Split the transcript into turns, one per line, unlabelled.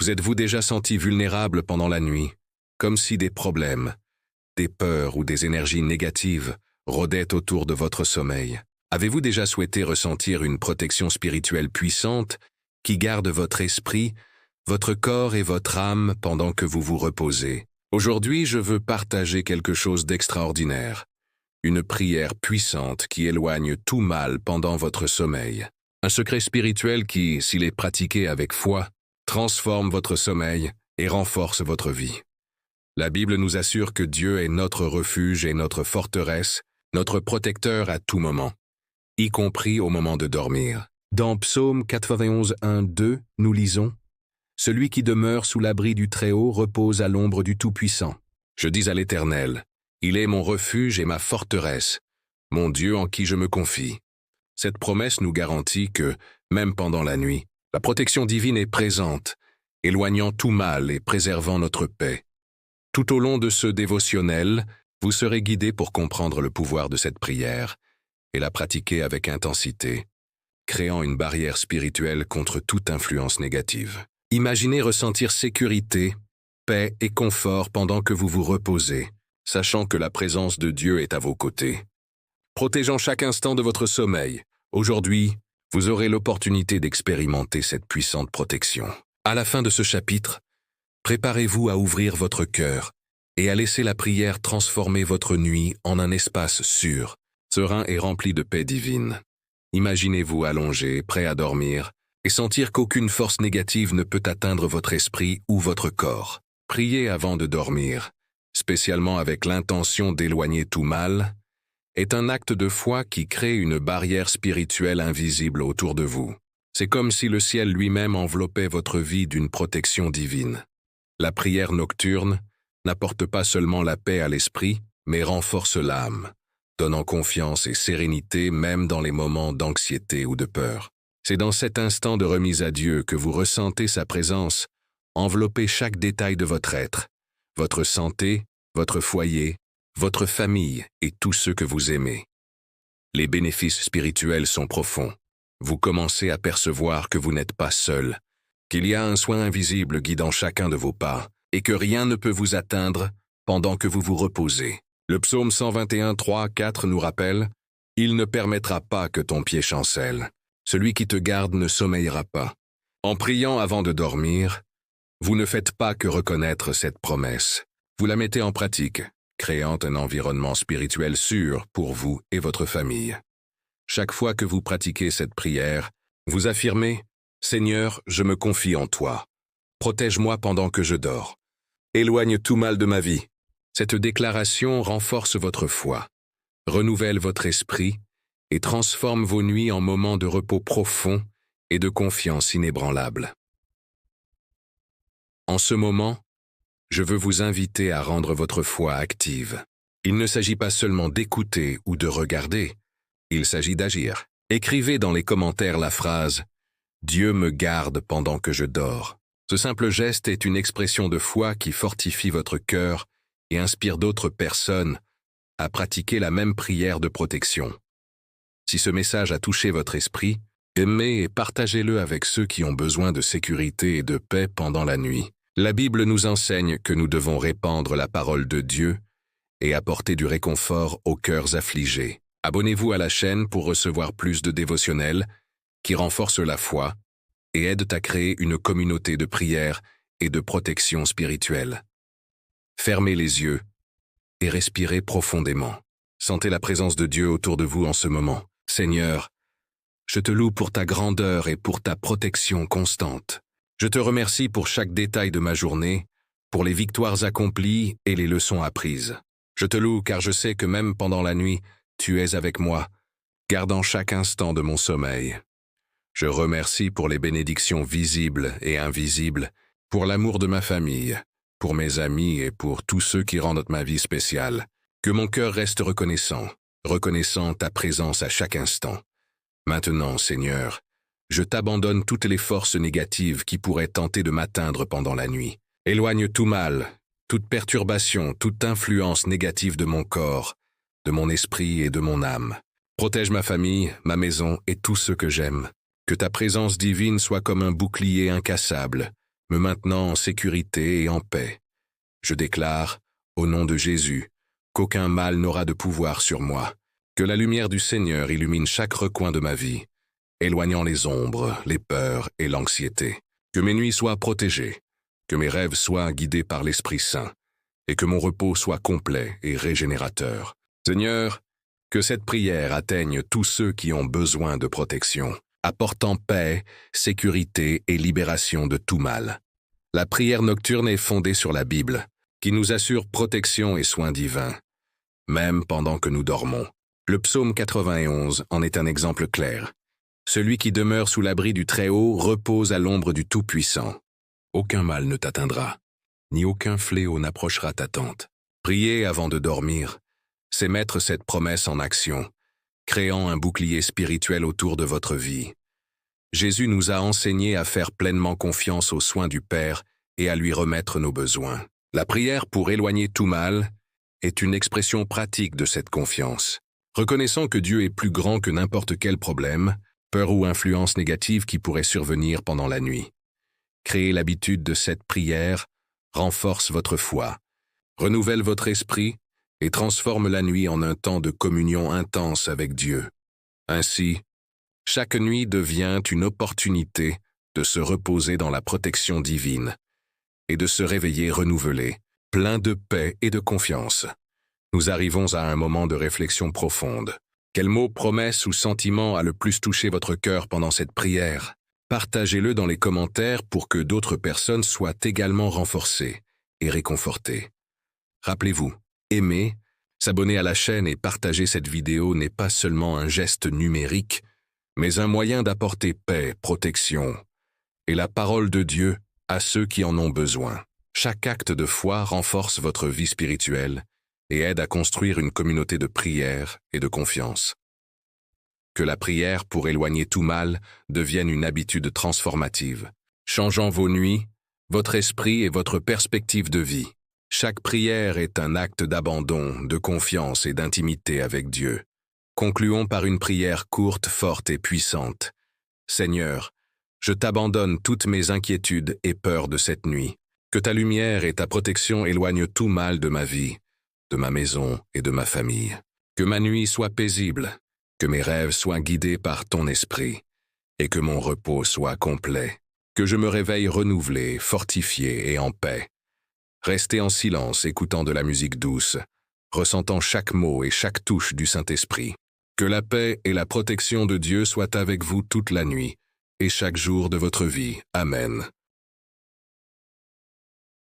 Vous êtes-vous déjà senti vulnérable pendant la nuit, comme si des problèmes, des peurs ou des énergies négatives rôdaient autour de votre sommeil? Avez-vous déjà souhaité ressentir une protection spirituelle puissante qui garde votre esprit, votre corps et votre âme pendant que vous vous reposez? Aujourd'hui, je veux partager quelque chose d'extraordinaire. Une prière puissante qui éloigne tout mal pendant votre sommeil. Un secret spirituel qui, s'il est pratiqué avec foi, transforme votre sommeil et renforce votre vie. La Bible nous assure que Dieu est notre refuge et notre forteresse, notre protecteur à tout moment, y compris au moment de dormir. Dans Psaume 91, 1, 2, nous lisons « Celui qui demeure sous l'abri du Très-Haut repose à l'ombre du Tout-Puissant. Je dis à l'Éternel, il est mon refuge et ma forteresse, mon Dieu en qui je me confie. » Cette promesse nous garantit que, même pendant la nuit, la protection divine est présente, éloignant tout mal et préservant notre paix. Tout au long de ce dévotionnel, vous serez guidés pour comprendre le pouvoir de cette prière et la pratiquer avec intensité, créant une barrière spirituelle contre toute influence négative. Imaginez ressentir sécurité, paix et confort pendant que vous vous reposez, sachant que la présence de Dieu est à vos côtés. Protégeant chaque instant de votre sommeil, aujourd'hui, vous aurez l'opportunité d'expérimenter cette puissante protection. À la fin de ce chapitre, préparez-vous à ouvrir votre cœur et à laisser la prière transformer votre nuit en un espace sûr, serein et rempli de paix divine. Imaginez-vous allongé, prêt à dormir, et sentir qu'aucune force négative ne peut atteindre votre esprit ou votre corps. Prier avant de dormir, spécialement avec l'intention d'éloigner tout mal, est un acte de foi qui crée une barrière spirituelle invisible autour de vous. C'est comme si le ciel lui-même enveloppait votre vie d'une protection divine. La prière nocturne n'apporte pas seulement la paix à l'esprit, mais renforce l'âme, donnant confiance et sérénité même dans les moments d'anxiété ou de peur. C'est dans cet instant de remise à Dieu que vous ressentez sa présence envelopper chaque détail de votre être, votre santé, votre foyer, votre famille et tous ceux que vous aimez. Les bénéfices spirituels sont profonds. Vous commencez à percevoir que vous n'êtes pas seul, qu'il y a un soin invisible guidant chacun de vos pas et que rien ne peut vous atteindre pendant que vous vous reposez. Le psaume 121, 3, 4 nous rappelle « Il ne permettra pas que ton pied chancelle. Celui qui te garde ne sommeillera pas. » En priant avant de dormir, vous ne faites pas que reconnaître cette promesse. Vous la mettez en pratique, créant un environnement spirituel sûr pour vous et votre famille. Chaque fois que vous pratiquez cette prière, vous affirmez « Seigneur, je me confie en toi. Protège-moi pendant que je dors. Éloigne tout mal de ma vie. » Cette déclaration renforce votre foi, renouvelle votre esprit et transforme vos nuits en moments de repos profond et de confiance inébranlable. En ce moment, je veux vous inviter à rendre votre foi active. Il ne s'agit pas seulement d'écouter ou de regarder, il s'agit d'agir. Écrivez dans les commentaires la phrase « Dieu me garde pendant que je dors ». Ce simple geste est une expression de foi qui fortifie votre cœur et inspire d'autres personnes à pratiquer la même prière de protection. Si ce message a touché votre esprit, aimez et partagez-le avec ceux qui ont besoin de sécurité et de paix pendant la nuit. La Bible nous enseigne que nous devons répandre la parole de Dieu et apporter du réconfort aux cœurs affligés. Abonnez-vous à la chaîne pour recevoir plus de dévotionnels qui renforcent la foi et aident à créer une communauté de prière et de protection spirituelle. Fermez les yeux et respirez profondément. Sentez la présence de Dieu autour de vous en ce moment. Seigneur, je te loue pour ta grandeur et pour ta protection constante. Je te remercie pour chaque détail de ma journée, pour les victoires accomplies et les leçons apprises. Je te loue car je sais que même pendant la nuit, tu es avec moi, gardant chaque instant de mon sommeil. Je remercie pour les bénédictions visibles et invisibles, pour l'amour de ma famille, pour mes amis et pour tous ceux qui rendent ma vie spéciale. Que mon cœur reste reconnaissant ta présence à chaque instant. Maintenant, Seigneur, je t'abandonne toutes les forces négatives qui pourraient tenter de m'atteindre pendant la nuit. Éloigne tout mal, toute perturbation, toute influence négative de mon corps, de mon esprit et de mon âme. Protège ma famille, ma maison et tous ceux que j'aime. Que ta présence divine soit comme un bouclier incassable, me maintenant en sécurité et en paix. Je déclare, au nom de Jésus, qu'aucun mal n'aura de pouvoir sur moi, que la lumière du Seigneur illumine chaque recoin de ma vie, éloignant les ombres, les peurs et l'anxiété. Que mes nuits soient protégées, que mes rêves soient guidés par l'Esprit Saint, et que mon repos soit complet et régénérateur. Seigneur, que cette prière atteigne tous ceux qui ont besoin de protection, apportant paix, sécurité et libération de tout mal. La prière nocturne est fondée sur la Bible, qui nous assure protection et soins divins, même pendant que nous dormons. Le psaume 91 en est un exemple clair. Celui qui demeure sous l'abri du Très-Haut repose à l'ombre du Tout-Puissant. Aucun mal ne t'atteindra, ni aucun fléau n'approchera ta tente. Prier avant de dormir, c'est mettre cette promesse en action, créant un bouclier spirituel autour de votre vie. Jésus nous a enseigné à faire pleinement confiance aux soins du Père et à lui remettre nos besoins. La prière pour éloigner tout mal est une expression pratique de cette confiance. Reconnaissant que Dieu est plus grand que n'importe quel problème, peur ou influence négative qui pourrait survenir pendant la nuit. Créer l'habitude de cette prière renforce votre foi, renouvelle votre esprit et transforme la nuit en un temps de communion intense avec Dieu. Ainsi, chaque nuit devient une opportunité de se reposer dans la protection divine et de se réveiller renouvelé, plein de paix et de confiance. Nous arrivons à un moment de réflexion profonde. Quel mot, promesse ou sentiment a le plus touché votre cœur pendant cette prière? Partagez-le dans les commentaires pour que d'autres personnes soient également renforcées et réconfortées. Rappelez-vous, aimer, s'abonner à la chaîne et partager cette vidéo n'est pas seulement un geste numérique, mais un moyen d'apporter paix, protection et la parole de Dieu à ceux qui en ont besoin. Chaque acte de foi renforce votre vie spirituelle et aide à construire une communauté de prière et de confiance. Que la prière pour éloigner tout mal devienne une habitude transformative, changeant vos nuits, votre esprit et votre perspective de vie. Chaque prière est un acte d'abandon, de confiance et d'intimité avec Dieu. Concluons par une prière courte, forte et puissante. Seigneur, je t'abandonne toutes mes inquiétudes et peurs de cette nuit. Que ta lumière et ta protection éloignent tout mal de ma vie, de ma maison et de ma famille. Que ma nuit soit paisible, que mes rêves soient guidés par ton esprit, et que mon repos soit complet. Que je me réveille renouvelé, fortifié et en paix. Restez en silence, écoutant de la musique douce, ressentant chaque mot et chaque touche du Saint-Esprit. Que la paix et la protection de Dieu soient avec vous toute la nuit, et chaque jour de votre vie. Amen.